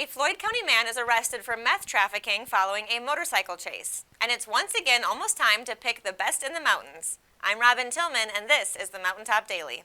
A Floyd County man is arrested for meth trafficking following a motorcycle chase. And it's once again almost time to pick the best in the mountains. I'm Robin Tillman, and this is the Mountaintop Daily.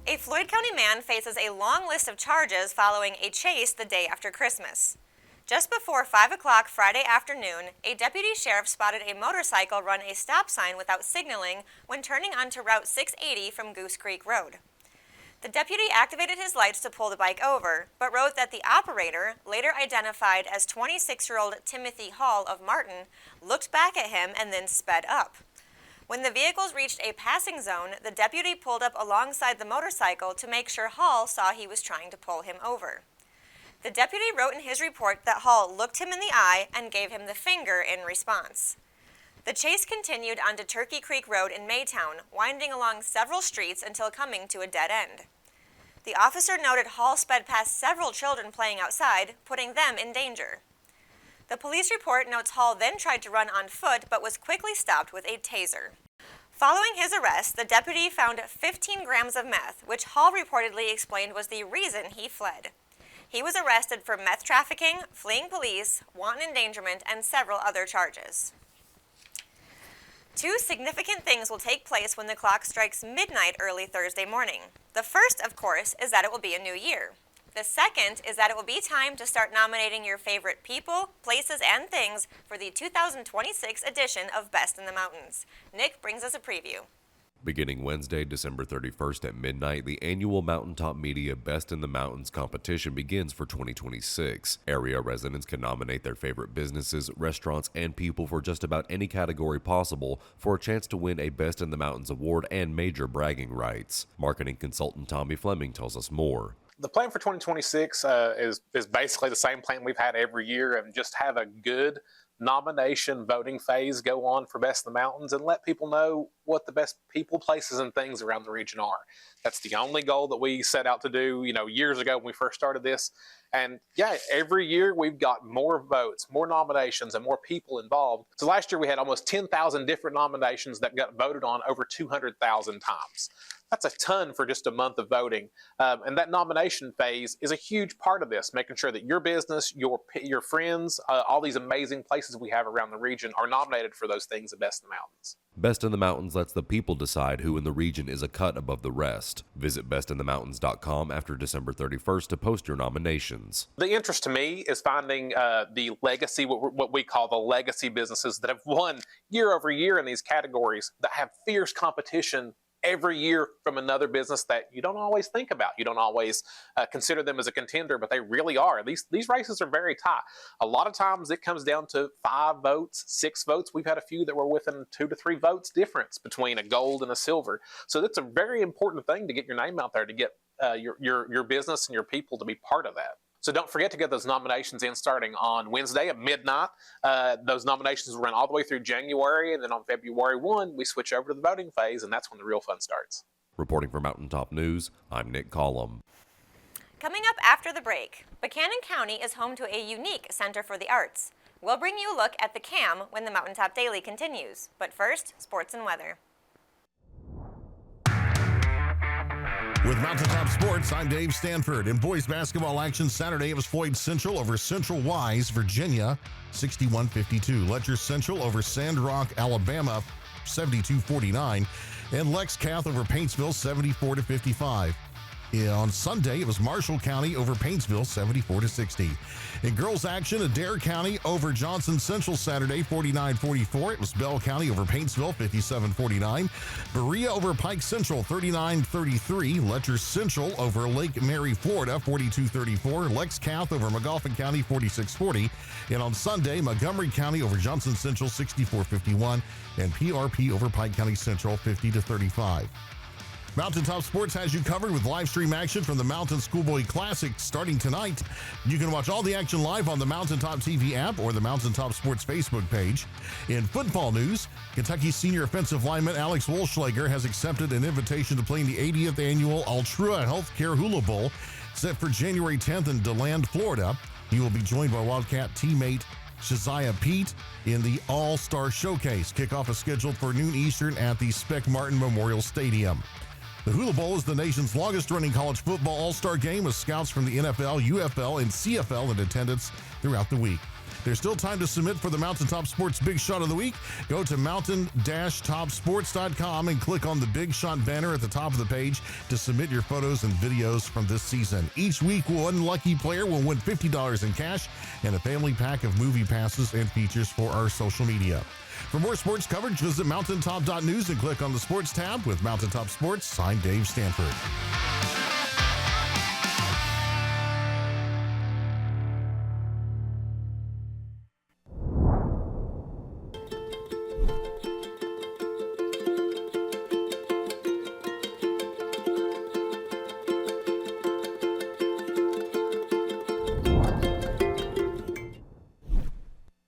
A Floyd County man faces a long list of charges following a chase the day after Christmas. Just before 5 o'clock Friday afternoon, a deputy sheriff spotted a motorcycle run a stop sign without signaling when turning onto Route 680 from Goose Creek Road. The deputy activated his lights to pull the bike over, but wrote that the operator, later identified as 26-year-old Timothy Hall of Martin, looked back at him and then sped up. When the vehicles reached a passing zone, the deputy pulled up alongside the motorcycle to make sure Hall saw he was trying to pull him over. The deputy wrote in his report that Hall looked him in the eye and gave him the finger in response. The chase continued onto Turkey Creek Road in Maytown, winding along several streets until coming to a dead end. The officer noted Hall sped past several children playing outside, putting them in danger. The police report notes Hall then tried to run on foot but was quickly stopped with a taser. Following his arrest, the deputy found 15 grams of meth, which Hall reportedly explained was the reason he fled. He was arrested for meth trafficking, fleeing police, wanton endangerment, and several other charges. Two significant things will take place when the clock strikes midnight early Thursday morning. The first, of course, is that it will be a new year. The second is that it will be time to start nominating your favorite people, places, and things for the 2026 edition of Best in the Mountains. Nick brings us a preview. Beginning Wednesday, December 31st at midnight, the annual Mountaintop Media Best in the Mountains competition begins for 2026. Area residents can nominate their favorite businesses, restaurants, and people for just about any category possible for a chance to win a Best in the Mountains award and major bragging rights. Marketing consultant Tommy Fleming tells us more. The plan for 2026 is basically the same plan we've had every year, and just have a good nomination voting phase go on for Best in the Mountains and let people know what the best people, places, and things around the region are. That's the only goal that we set out to do, years ago when we first started this. And yeah, every year we've got more votes, more nominations, and more people involved. So last year we had almost 10,000 different nominations that got voted on over 200,000 times. That's a ton for just a month of voting. And that nomination phase is a huge part of this, making sure that your business, your friends, all these amazing places we have around the region are nominated for those things at Best in the Mountains. Best in the Mountains lets the people decide who in the region is a cut above the rest. Visit bestinthemountains.com after December 31st to post your nominations. The interest to me is finding the legacy, what we call the legacy businesses that have won year over year in these categories, that have fierce competition every year from another business that you don't always think about. You don't always consider them as a contender, but they really are. These races are very tight. A lot of times it comes down to 5 votes, 6 votes. We've had a few that were within 2 to 3 votes difference between a gold and a silver. So that's a very important thing to get your name out there, to get your business and your people to be part of that. So don't forget to get those nominations in starting on Wednesday at midnight. Those nominations will run all the way through January, and then on February 1, we switch over to the voting phase, and that's when the real fun starts. Reporting for Mountaintop News, I'm Nick Collum. Coming up after the break, Buchanan County is home to a unique Center for the Arts. We'll bring you a look at the CAM when the Mountaintop Daily continues. But first, sports and weather. With Mountaintop Sports, I'm Dave Stanford. In boys basketball action Saturday, it was Floyd Central over Central Wise, Virginia, 61-52. Letcher Central over Sandrock, Alabama, 72-49. And Lex Cath over Paintsville, 74-55. On Sunday, it was Marshall County over Paintsville, 74-60. In girls action, Adair County over Johnson Central Saturday, 49-44. It was Bell County over Paintsville, 57-49. Berea over Pike Central, 39-33. Letcher Central over Lake Mary, Florida, 42-34. Lex Cath over McGoffin County, 46-40. And on Sunday, Montgomery County over Johnson Central, 64-51. And PRP over Pike County Central, 50-35. Mountaintop Sports has you covered with live stream action from the Mountain Schoolboy Classic starting tonight. You can watch all the action live on the Mountaintop TV app or the Mountaintop Sports Facebook page. In football news, Kentucky senior offensive lineman Alex Wolschlager has accepted an invitation to play in the 80th annual Altrua Healthcare Hula Bowl set for January 10th in DeLand, Florida. He will be joined by Wildcat teammate Shaziah Pete in the All-Star Showcase. Kickoff is scheduled for noon Eastern at the Spec Martin Memorial Stadium. The Hula Bowl is the nation's longest-running college football all-star game with scouts from the NFL, UFL, and CFL in attendance throughout the week. There's still time to submit for the Mountaintop Sports Big Shot of the Week. Go to mountain-topsports.com and click on the Big Shot banner at the top of the page to submit your photos and videos from this season. Each week, one lucky player will win $50 in cash and a family pack of movie passes and features for our social media. For more sports coverage, visit mountaintop.news and click on the Sports tab. With Mountaintop Sports, I'm Dave Stanford.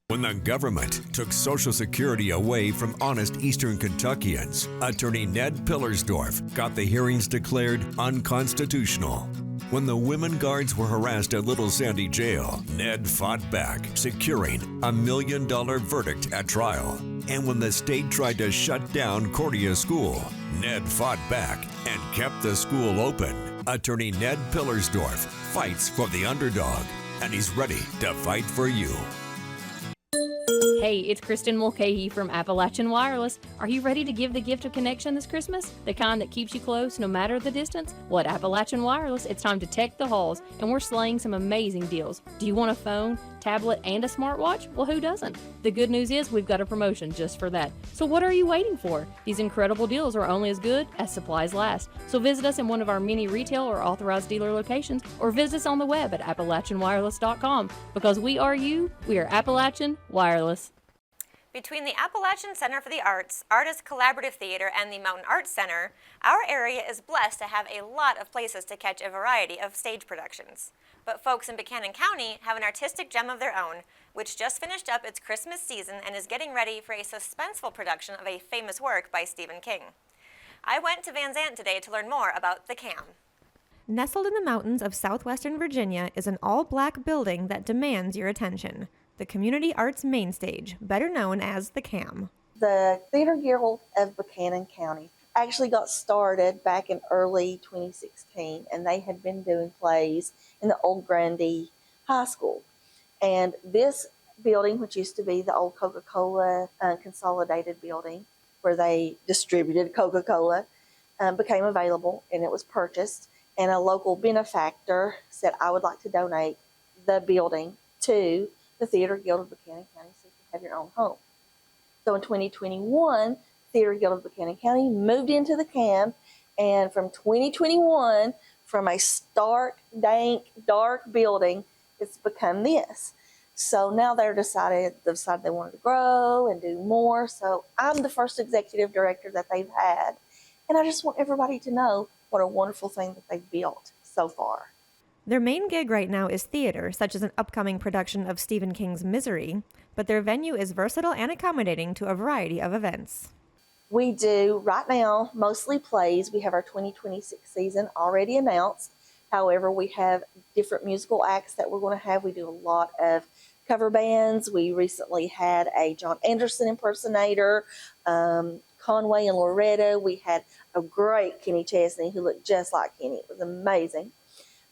When the government took Social Security away from honest Eastern Kentuckians, Attorney Ned Pillersdorf got the hearings declared unconstitutional. When the women guards were harassed at Little Sandy Jail, Ned fought back, securing a $1 million verdict at trial. And when the state tried to shut down Cordia School, Ned fought back and kept the school open. Attorney Ned Pillersdorf fights for the underdog, and he's ready to fight for you. Hey, it's Kristen Mulcahy from Appalachian Wireless. Are you ready to give the gift of connection this Christmas? The kind that keeps you close no matter the distance? Well, at Appalachian Wireless, it's time to tech the halls, and we're slaying some amazing deals. Do you want a phone, tablet, and a smartwatch? Well, who doesn't? The good news is we've got a promotion just for that. So what are you waiting for? These incredible deals are only as good as supplies last. So visit us in one of our many retail or authorized dealer locations, or visit us on the web at AppalachianWireless.com. Because we are you, we are Appalachian Wireless. Between the Appalachian Center for the Arts, Artist Collaborative Theater, and the Mountain Arts Center, our area is blessed to have a lot of places to catch a variety of stage productions. But folks in Buchanan County have an artistic gem of their own, which just finished up its Christmas season and is getting ready for a suspenseful production of a famous work by Stephen King. I went to Van Zant today to learn more about the CAM. Nestled in the mountains of southwestern Virginia is an all-black building that demands your attention. The Community Arts Main Stage, better known as the CAM. The Theater Guild of Buchanan County actually got started back in early 2016, and they had been doing plays in the old Grundy High School. And this building, which used to be the old Coca-Cola consolidated building where they distributed Coca-Cola, became available, and it was purchased. And a local benefactor said, I would like to donate the building to the Theater Guild of Buchanan County so you can have your own home. So in 2021, Theater Guild of Buchanan County moved into the CAM, and from 2021, from a stark, dank, dark building, it's become this. So now they've decided they wanted to grow and do more. So I'm the first executive director that they've had, and I just want everybody to know what a wonderful thing that they've built so far. Their main gig right now is theater, such as an upcoming production of Stephen King's Misery, but their venue is versatile and accommodating to a variety of events. We do, right now, mostly plays. We have our 2026 season already announced. However, we have different musical acts that we're going to have. We do a lot of cover bands. We recently had a John Anderson impersonator, Conway and Loretta. We had a great Kenny Chesney who looked just like Kenny. It was amazing.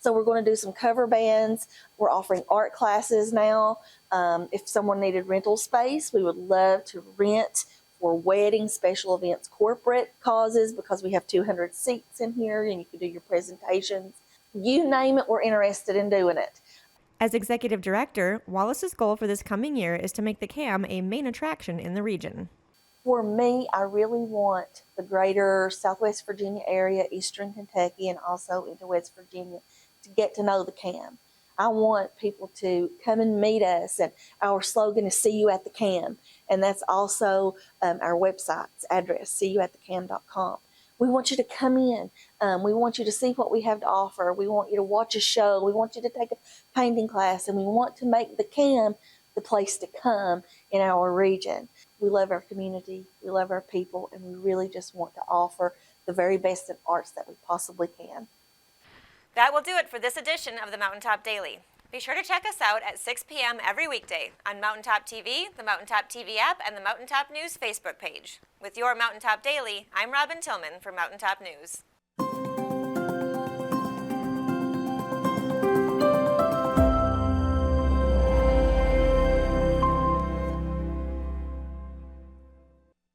So we're going to do some cover bands. We're offering art classes now. If someone needed rental space, we would love to rent for weddings, special events, corporate causes, because we have 200 seats in here and you can do your presentations. You name it, we're interested in doing it. As executive director, Wallace's goal for this coming year is to make the CAM a main attraction in the region. For me, I really want the greater Southwest Virginia area, Eastern Kentucky, and also into West Virginia to get to know the CAM. I want people to come and meet us, and our slogan is "See you at the CAM," and that's also our website's address, seeyouatthecam.com. We want you to come in. We want you to see what we have to offer. We want you to watch a show. We want you to take a painting class, and we want to make the CAM the place to come in our region. We love our community, we love our people, and we really just want to offer the very best in arts that we possibly can. That will do it for this edition of the Mountaintop Daily. Be sure to check us out at 6 p.m. every weekday on Mountaintop TV, the Mountaintop TV app, and the Mountaintop News Facebook page. With your Mountaintop Daily, I'm Robin Tillman for Mountaintop News.